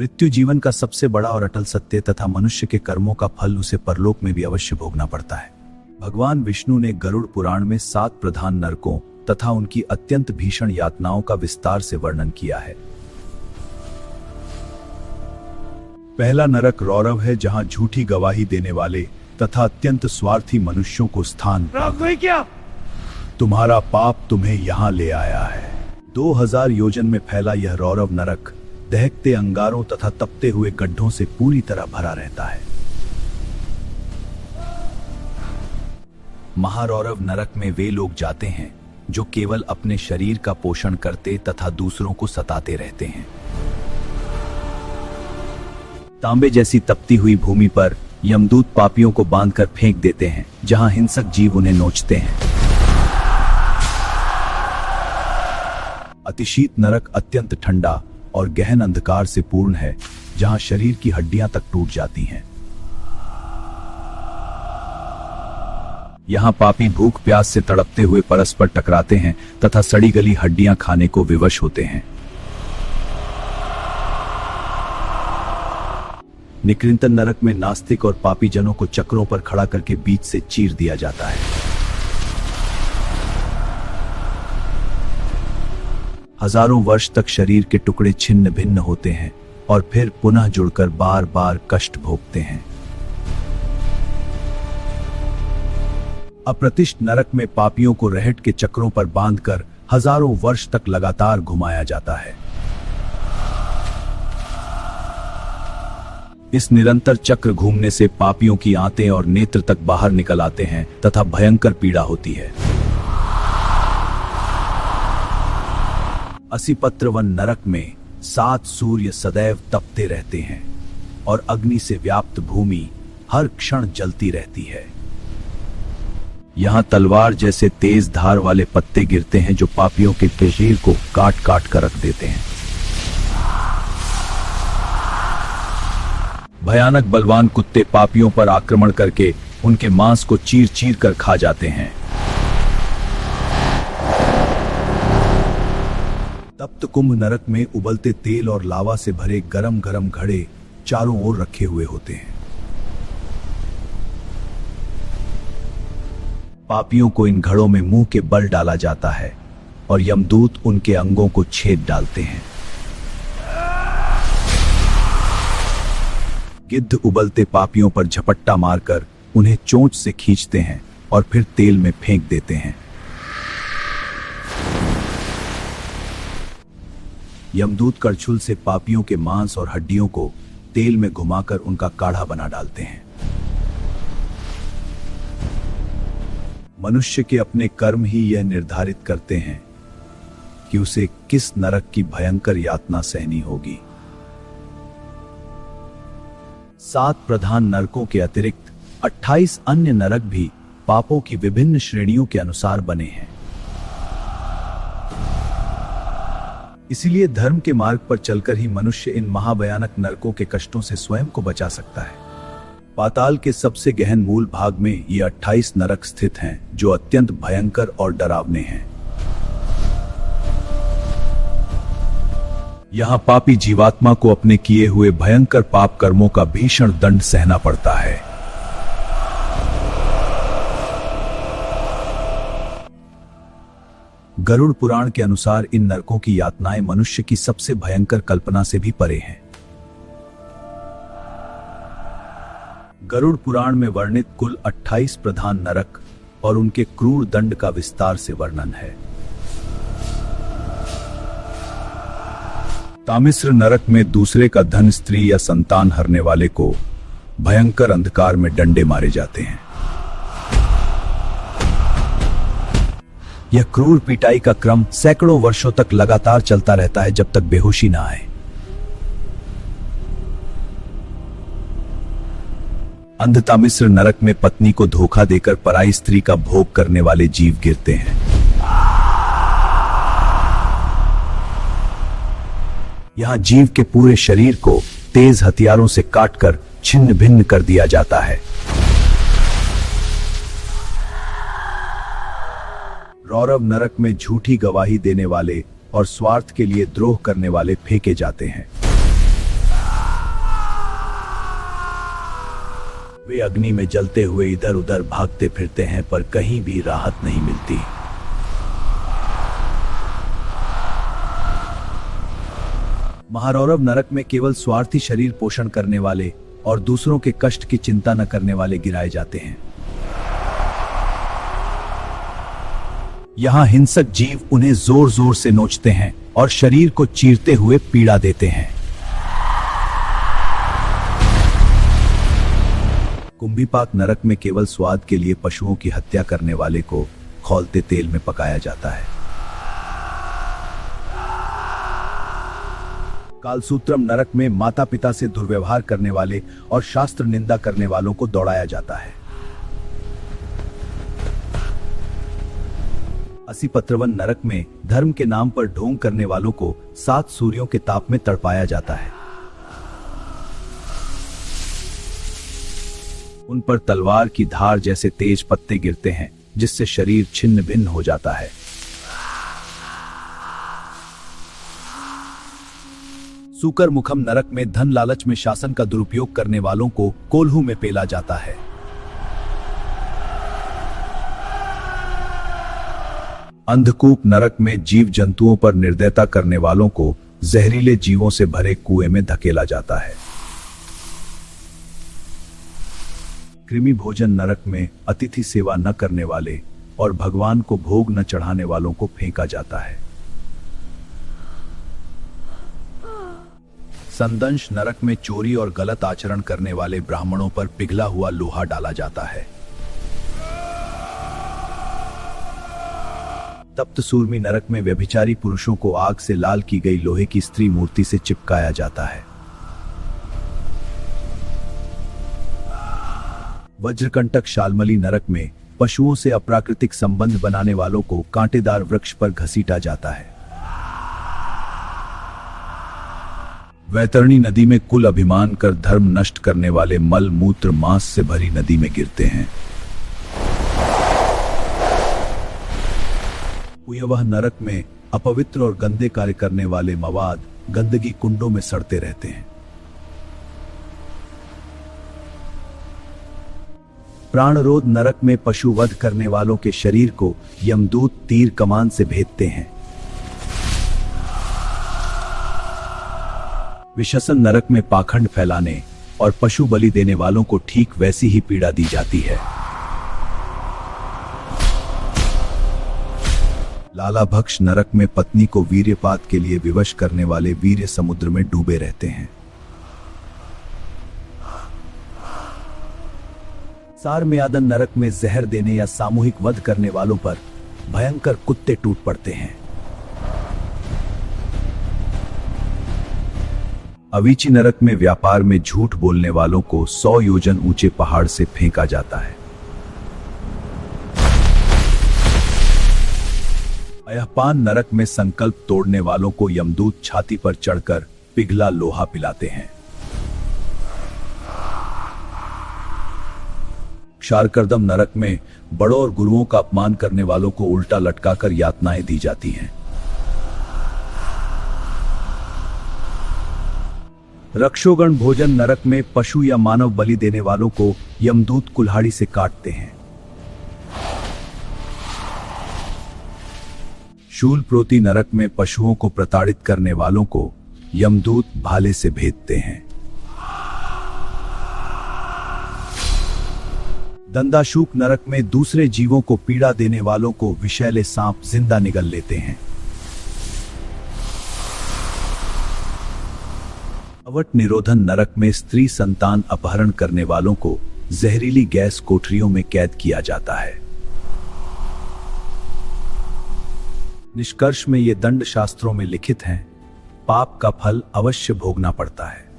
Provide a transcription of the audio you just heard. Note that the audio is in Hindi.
मृत्यु जीवन का सबसे बड़ा और अटल सत्य तथा मनुष्य के कर्मों का फल उसे परलोक में भी अवश्य भोगना पड़ता है। भगवान विष्णु ने गरुड़ पुराण में 7 प्रधान नरकों तथा उनकी अत्यंत भीषण यातनाओं का विस्तार से वर्णन किया है। पहला नरक रौरव है, जहां झूठी गवाही देने वाले तथा अत्यंत स्वार्थी मनुष्यों को स्थान क्या? तुम्हारा पाप तुम्हें यहाँ ले आया है। 2000 योजन में फैला यह रौरव नरक दहकते अंगारों तथा तपते हुए गड्ढों से पूरी तरह भरा रहता है। महारौरव नरक में वे लोग जाते हैं जो केवल अपने शरीर का पोषण करते तथा दूसरों को सताते रहते हैं। तांबे जैसी तपती हुई भूमि पर यमदूत पापियों को बांधकर फेंक देते हैं, जहां हिंसक जीव उन्हें नोचते हैं। अतिशीत नरक अत्यंत ठंडा और गहन अंधकार से पूर्ण है, जहां शरीर की हड्डियां तक टूट जाती हैं। यहां पापी भूख प्यास से तड़पते हुए परस्पर टकराते हैं तथा सड़ी गली हड्डियां खाने को विवश होते हैं। निकृंतन नरक में नास्तिक और पापी जनों को चक्रों पर खड़ा करके बीच से चीर दिया जाता है। हजारों वर्ष तक शरीर के टुकड़े छिन्न भिन्न होते हैं और फिर पुनः जुड़कर बार बार कष्ट भोगते हैं। अप्रतिष्ठ नरक में पापियों को रहट के चक्रों पर बांधकर हजारों वर्ष तक लगातार घुमाया जाता है। इस निरंतर चक्र घूमने से पापियों की आंतें और नेत्र तक बाहर निकल आते हैं तथा भयंकर पीड़ा होती है। असीपत्र वन नरक में 7 सूर्य सदैव तपते रहते हैं और अग्नि से व्याप्त भूमि हर क्षण जलती रहती है। यहाँ तलवार जैसे तेज धार वाले पत्ते गिरते हैं जो पापियों के शरीर को काट काट कर रख देते हैं। भयानक बलवान कुत्ते पापियों पर आक्रमण करके उनके मांस को चीर चीर कर खा जाते हैं। तप्त कुंभ नरक में उबलते तेल और लावा से भरे गरम गरम घड़े चारों ओर रखे हुए होते हैं। पापियों को इन घड़ों में मुंह के बल डाला जाता है और यमदूत उनके अंगों को छेद डालते हैं। गिद्ध उबलते पापियों पर झपट्टा मारकर उन्हें चोंच से खींचते हैं और फिर तेल में फेंक देते हैं। यमदूत करछुल से पापियों के मांस और हड्डियों को तेल में घुमाकर उनका काढ़ा बना डालते हैं। मनुष्य के अपने कर्म ही यह निर्धारित करते हैं कि उसे किस नरक की भयंकर यातना सहनी होगी। 7 प्रधान नरकों के अतिरिक्त 28 अन्य नरक भी पापों की विभिन्न श्रेणियों के अनुसार बने हैं। इसीलिए धर्म के मार्ग पर चलकर ही मनुष्य इन महाभयानक नरकों के कष्टों से स्वयं को बचा सकता है। पाताल के सबसे गहन मूल भाग में ये 28 नरक स्थित हैं, जो अत्यंत भयंकर और डरावने हैं। यहाँ पापी जीवात्मा को अपने किए हुए भयंकर पाप कर्मों का भीषण दंड सहना पड़ता है। गरुड़ पुराण के अनुसार इन नरकों की यातनाएं मनुष्य की सबसे भयंकर कल्पना से भी परे हैं। गरुड़ पुराण में वर्णित कुल 28 प्रधान नरक और उनके क्रूर दंड का विस्तार से वर्णन है। तामिस्र नरक में दूसरे का धन, स्त्री या संतान हरने वाले को भयंकर अंधकार में डंडे मारे जाते हैं। यह क्रूर पिटाई का क्रम सैकड़ों वर्षों तक लगातार चलता रहता है, जब तक बेहोशी ना आए। अंधतामिस्र नरक में पत्नी को धोखा देकर पराई स्त्री का भोग करने वाले जीव गिरते हैं। यहां जीव के पूरे शरीर को तेज हथियारों से काटकर छिन्न भिन्न कर दिया जाता है। रौरव नरक में झूठी गवाही देने वाले और स्वार्थ के लिए द्रोह करने वाले फेंके जाते हैं। वे अग्नि में जलते हुए इधर उधर भागते फिरते हैं पर कहीं भी राहत नहीं मिलती। महारौरव नरक में केवल स्वार्थी शरीर पोषण करने वाले और दूसरों के कष्ट की चिंता न करने वाले गिराए जाते हैं। यहाँ हिंसक जीव उन्हें जोर जोर से नोचते हैं और शरीर को चीरते हुए पीड़ा देते हैं। कुंभीपाक नरक में केवल स्वाद के लिए पशुओं की हत्या करने वाले को खौलते तेल में पकाया जाता है। कालसूत्रम नरक में माता पिता से दुर्व्यवहार करने वाले और शास्त्र निंदा करने वालों को दौड़ाया जाता है। असीपत्रवन नरक में धर्म के नाम पर ढोंग करने वालों को 7 सूर्यों के ताप में तड़पाया जाता है। उन पर तलवार की धार जैसे तेज पत्ते गिरते हैं जिससे शरीर छिन्न भिन्न हो जाता है। सूकर मुखम नरक में धन लालच में शासन का दुरुपयोग करने वालों को कोल्हू में पेला जाता है। अंधकूप नरक में जीव जंतुओं पर निर्दयता करने वालों को जहरीले जीवों से भरे कुएं में धकेला जाता है। कृमि भोजन नरक में अतिथि सेवा न करने वाले और भगवान को भोग न चढ़ाने वालों को फेंका जाता है। संदंश नरक में चोरी और गलत आचरण करने वाले ब्राह्मणों पर पिघला हुआ लोहा डाला जाता है। तप्त सूर्मी नरक में व्यभिचारी पुरुषों को आग से लाल की गई लोहे की स्त्री मूर्ति से चिपकाया जाता है। वज्रकंटक शालमली नरक में पशुओं से अप्राकृतिक संबंध बनाने वालों को कांटेदार वृक्ष पर घसीटा जाता है। वैतरणी नदी में कुल अभिमान कर धर्म नष्ट करने वाले मल मूत्र मांस से भरी नदी में गिरते हैं। पुयवह नरक में अपवित्र और गंदे कार्य करने वाले मवाद गंदगी कुंडों में सड़ते रहते हैं। प्राणरोध नरक में पशु वध करने वालों के शरीर को यमदूत तीर कमान से भेदते हैं। विशसन नरक में पाखंड फैलाने और पशु बलि देने वालों को ठीक वैसी ही पीड़ा दी जाती है। लालाभक्ष नरक में पत्नी को वीर्यपात के लिए विवश करने वाले वीर्य समुद्र में डूबे रहते हैं। सारमेयादन नरक में जहर देने या सामूहिक वध करने वालों पर भयंकर कुत्ते टूट पड़ते हैं। अवीची नरक में व्यापार में झूठ बोलने वालों को 100 योजन ऊंचे पहाड़ से फेंका जाता है। अयहपान नरक में संकल्प तोड़ने वालों को यमदूत छाती पर चढ़कर पिघला लोहा पिलाते हैं। क्षारकर्दम नरक में बड़ों और गुरुओं का अपमान करने वालों को उल्टा लटकाकर यातनाएं दी जाती हैं। रक्षोगण भोजन नरक में पशु या मानव बलि देने वालों को यमदूत कुल्हाड़ी से काटते हैं। शूलप्रोति नरक में पशुओं को प्रताड़ित करने वालों को यमदूत भाले से भेदते हैं। दंदाशूक नरक में दूसरे जीवों को पीड़ा देने वालों को विषैले सांप जिंदा निगल लेते हैं। अवट निरोधन नरक में स्त्री संतान अपहरण करने वालों को जहरीली गैस कोठरियों में कैद किया जाता है। निष्कर्ष में ये दंड शास्त्रों में लिखित हैं, पाप का फल अवश्य भोगना पड़ता है।